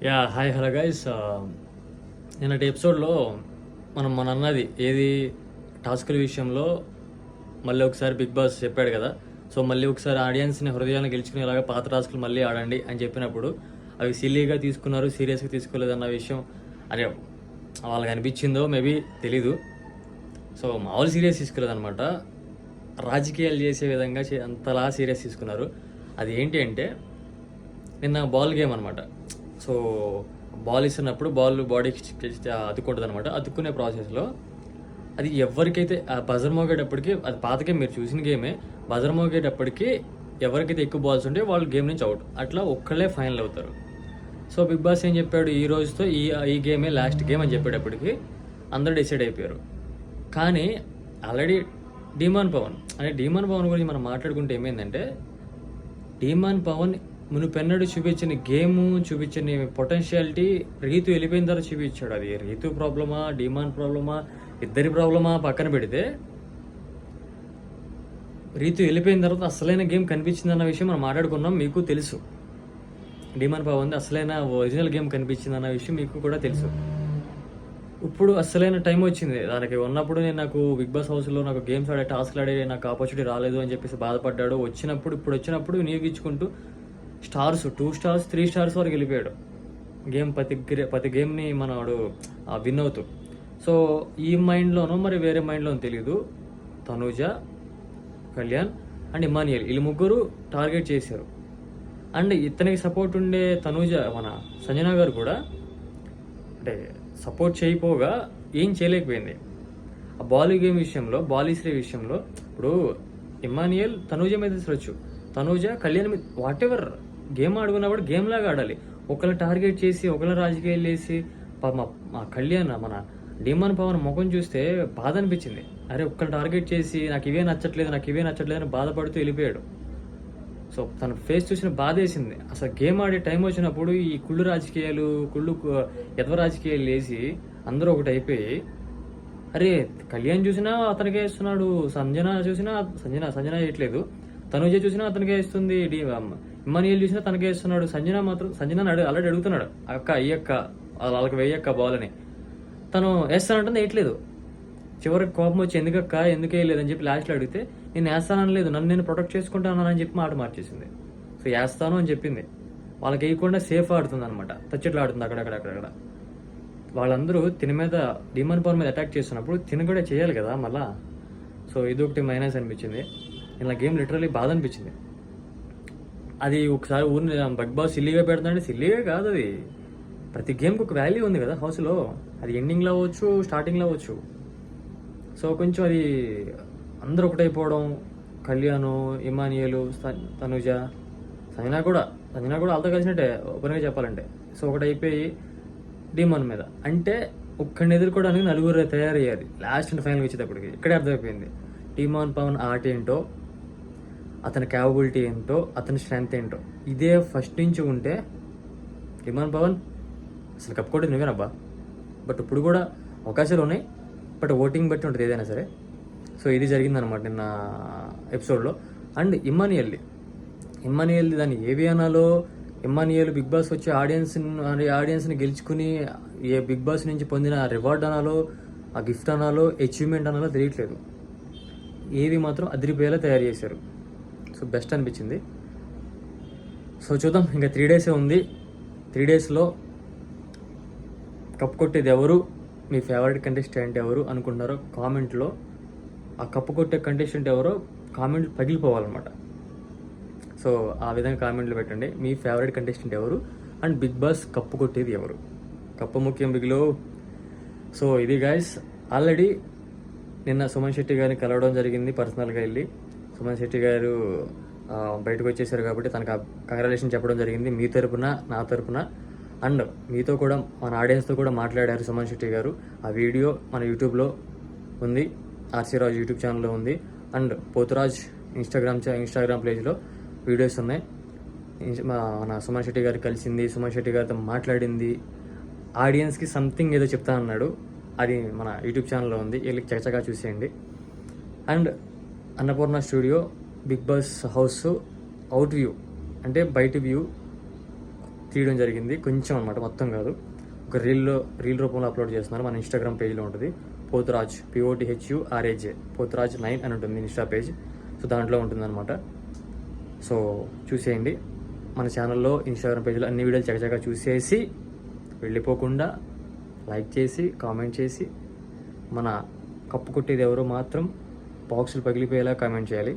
Hi hello guys. నిన్నటి ఎపిసోడ్లో మన అన్నది ఏది టాస్కుల విషయంలో మళ్ళీ ఒకసారి బిగ్ బాస్ చెప్పాడు కదా. సో మళ్ళీ ఒకసారి ఆడియన్స్ని హృదయాన్ని గెలుచుకునేలాగా పాత టాస్కులు మళ్ళీ ఆడండి అని చెప్పినప్పుడు అవి సిల్లీగా తీసుకున్నారు, సీరియస్గా తీసుకోలేదన్న విషయం అదే వాళ్ళకి అనిపించిందో మేబీ తెలీదు. సో మామూలు సీరియస్ తీసుకోలేదన్నమాట, రాజకీయాలు చేసే విధంగా అంతలా సీరియస్ తీసుకున్నారు. అది ఏంటి అంటే నిన్న బాల్ గేమ్ అనమాట. సో బాల్ ఇస్తున్నప్పుడు బాల్ బాడీకి అతుక్కుంటుంది అనమాట. అతుక్కునే ప్రాసెస్లో అది ఎవరికైతే ఆ బజర్ మోగేటప్పటికి, అది పాత గేమ్ మీరు చూసిన గేమే, బజర్ మోగేటప్పటికి ఎవరికైతే ఎక్కువ బాల్స్ ఉంటే వాళ్ళు గేమ్ నుంచి అవుట్, అట్లా ఒక్కళ్ళే ఫైనల్ అవుతారు. సో బిగ్ బాస్ ఏం చెప్పాడు, ఈ రోజుతో ఈ గేమే లాస్ట్ గేమ్ అని చెప్పేటప్పటికి అందరూ డిసైడ్ అయిపోయారు. కానీ ఆల్రెడీ డీమాన్ పవన్ గురించి మనం మాట్లాడుకుంటే ఏమైందంటే, డీమాన్ పవన్ మునుపెన్నడు చూపించిన గేము, చూపించిన పొటెన్షియాలిటీ రీతు వెళ్ళిపోయిన తర్వాత చూపించాడు. అది రీతు ప్రాబ్లమా, డిమాండ్ ప్రాబ్లమా, ఇద్దరి ప్రాబ్లమా పక్కన పెడితే, రీతు వెళ్ళిపోయిన తర్వాత అసలైన గేమ్ కనిపించిందన్న విషయం మనం మాట్లాడుకున్నాం, మీకు తెలుసు. డిమాండ్ పవన్ అసలైన ఒరిజినల్ గేమ్ కనిపించిందన్న విషయం మీకు కూడా తెలుసు. ఇప్పుడు అసలైన టైం వచ్చింది దానికి. ఉన్నప్పుడు నాకు బిగ్ బాస్ హౌస్లో నాకు గేమ్స్ ఆడే, టాస్క్లు ఆడే నాకు ఆపర్చునిటీ రాలేదు అని చెప్పేసి బాధపడ్డాడు. ఇప్పుడు వచ్చినప్పుడు వినియోగించుకుంటూ స్టార్స్, 2 స్టార్స్ 3 స్టార్స్ వరకు వెళ్ళిపోయాడు గేమ్. ప్రతి గేమ్ని మనవాడు విన్ అవుతూ. సో ఈ మైండ్లోనో మరి వేరే మైండ్లోనో తెలీదు, తనూజ, కళ్యాణ్ అండ్ ఇమానియల్ వీళ్ళు ముగ్గురు టార్గెట్ చేశారు. అండ్ ఇతనికి సపోర్ట్ ఉండే తనూజ, మన సంజన గారు కూడా అంటే సపోర్ట్ చేయకపోగా ఏం చేయలేకపోయింది ఆ బాల్ గేమ్ విషయంలో, బాలీశ్రీ విషయంలో. ఇప్పుడు ఇమానియల్ తనూజ మీద తిరగచ్చు, తనూజ కళ్యాణ్ మీద, వాట్ ఎవర్ గేమ్ ఆడుకున్నప్పుడు గేమ్ లాగా ఆడాలి. ఒకళ్ళని టార్గెట్ చేసి ఒకళ్ళ రాజకీయాలు వేసి మా కళ్యాణ్, మన డిమాన్ పవన్ ముఖం చూస్తే బాధ అనిపించింది. అరే ఒక్కళ్ళని టార్గెట్ చేసి నాకు ఇవే నచ్చట్లేదు అని బాధపడుతూ వెళ్ళిపోయాడు. సో తన ఫేస్ చూసిన బాధ వేసింది. అసలు గేమ్ ఆడే టైం వచ్చినప్పుడు ఈ కుళ్ళు రాజకీయాలు, ఎదవ రాజకీయాలు వేసి అందరూ ఒకటి అయిపోయి, అరే కళ్యాణ్ చూసినా అతనికే ఇస్తున్నాడు, సంజన చూసినా సంజన వేయట్లేదు, తనుజ చూసినా అతనికే ఇస్తుంది, ఇమానియల్ చూసినా తనకే ఇస్తున్నాడు, సంజన ఆల్రెడీ అడుగుతున్నాడు, అక్క ఈ అక్క వాళ్ళకి వేయక్క బాల్ అని. తను వేస్తానంటే వేయట్లేదు. చివరికి కోపం వచ్చి ఎందుకు వేయలేదని చెప్పి లాస్ట్లో అడిగితే, నేను వేస్తానని లేదు, నన్ను నేను ప్రొటెక్ట్ చేసుకుంటానని చెప్పి మాట మార్చేసింది. సో వేస్తాను అని చెప్పింది, వాళ్ళకి వేయకుండా సేఫ్ ఆడుతుంది అనమాట, తచ్చట్లు ఆడుతుంది అక్కడక్కడ. వాళ్ళందరూ తిన మీద, డిమాండ్ పవర్ మీద అటాక్ చేస్తున్నప్పుడు తిన కూడా చేయాలి కదా మళ్ళా. సో ఇది ఒకటి మైనస్ అనిపించింది. ఇలా గేమ్ లిటరలీ బాధ అనిపించింది. అది ఒకసారి ఊరిని బిగ్ బాస్ సిల్లీగా పెడుతుందంటే సిల్లీగా కాదు, అది ప్రతి గేమ్కి ఒక వాల్యూ ఉంది కదా హౌస్లో. అది ఎండింగ్లో అవ్వచ్చు, స్టార్టింగ్లో అవ్వచ్చు. సో కొంచెం అది అందరూ ఒకటైపోవడం, కళ్యాణ్, ఇమానియలు, తనుజ, సంజన కూడా వాళ్ళతో కలిసినట్టే ఓపెన్గా చెప్పాలంటే. సో ఒకటైపోయి డిమాన్ మీద అంటే ఒక్కడిని ఎదుర్కోవడానికి నలుగురు తయారయ్యారు లాస్ట్ అండ్ ఫైనల్ వచ్చేటప్పటికి. ఇక్కడే అర్థమైపోయింది డిమాన్ పవన్ ఆట ఏంటో, అతని క్యాపబిలిటీ ఏంటో, అతని స్ట్రెంగ్త్ ఏంటో. ఇదే ఫస్ట్ నుంచి ఉంటే డిమాన్ పవన్ అసలు కప్పుకోవడం నువ్వేనబ్బా. బట్ ఇప్పుడు కూడా అవకాశాలు ఉన్నాయి, బట్ ఓటింగ్ బట్టి ఉంటుంది ఏదైనా సరే. సో ఇది జరిగిందనమాట నిన్న ఎపిసోడ్లో. అండ్ ఇమ్మానియల్ దాన్ని ఏవి అనాలో, ఇమ్మానియల్ బిగ్ బాస్ వచ్చే ఆడియన్స్ని గెలుచుకుని ఏ బిగ్ బాస్ నుంచి పొందిన రివార్డ్ అనాలో, ఆ గిఫ్ట్ అనాలో, అచీవ్మెంట్ అనాలో తెలియట్లేదు. ఏవి మాత్రం అదిరిపోయేలా తయారు చేశారు. సో బెస్ట్ అనిపించింది. సో చూద్దాం, ఇంకా 3 డేసే ఉంది. 3 డేస్లో కప్పు కొట్టేది ఎవరు, మీ ఫేవరెట్ కంటెస్టెంట్ ఎవరు అనుకుంటున్నారో కామెంట్లో, ఆ కప్పు కొట్టే కంటెస్టెంట్ ఎవరో కామెంట్లు పగిలిపోవాలన్నమాట. సో ఆ విధంగా కామెంట్లు పెట్టండి, మీ ఫేవరెట్ కంటెస్టెంట్ ఎవరు అండ్ బిగ్ బాస్ కప్పు కొట్టేది ఎవరు. కప్పు ముఖ్యం బిగ్లో. సో ఇది గాయస్. ఆల్రెడీ నిన్న సుమన్ శెట్టి గారిని కలవడం జరిగింది పర్సనల్గా వెళ్ళి. సుమన్ శెట్టి గారు బయటకు వచ్చేసారు కాబట్టి తనకు కంగ్రాచులేషన్ చెప్పడం జరిగింది, మీ తరపున, నా తరపున. అండ్ మీతో కూడా, మన ఆడియన్స్తో కూడా మాట్లాడారు సుమన్ శెట్టి గారు. ఆ వీడియో మన యూట్యూబ్లో ఉంది, ఆర్సీ రాజ్ యూట్యూబ్ ఛానల్లో ఉంది. అండ్ పోతురాజ్ ఇన్స్టాగ్రామ్ పేజ్లో వీడియోస్ ఉన్నాయి. మన సుమన్ శెట్టి గారు కలిసింది, సుమన్ శెట్టి గారితో మాట్లాడింది, ఆడియన్స్కి సంథింగ్ ఏదో చెప్తా అన్నాడు, అది మన యూట్యూబ్ ఛానల్లో ఉంది, వెళ్ళి చకచకా చూసేయండి. And Annapurna studio Bigg Boss house out view అంటే బయట వ్యూ తీయడం జరిగింది, కొంచెం అనమాట, మొత్తం కాదు. ఒక రీల్ రూపంలో అప్లోడ్ చేస్తున్నారు. మన ఇన్స్టాగ్రామ్ పేజ్లో ఉంటుంది, పోతురాజ్ POTHURAJ పోతురాజ్ 9 అని ఉంటుంది ఇన్స్టా పేజ్. సో దాంట్లో ఉంటుందన్నమాట. సో చూసేయండి. మన ఛానల్లో ఇన్స్టాగ్రామ్ పేజ్లో అన్ని వీడియోలు చక్కచక్క చూసేసి వెళ్ళిపోకుండా లైక్ చేసి కామెంట్ చేసి మన కప్పు కొట్టేది ఎవరో మాత్రం బాక్సులు పగిలిపోయేలా కామెంట్ చేయాలి.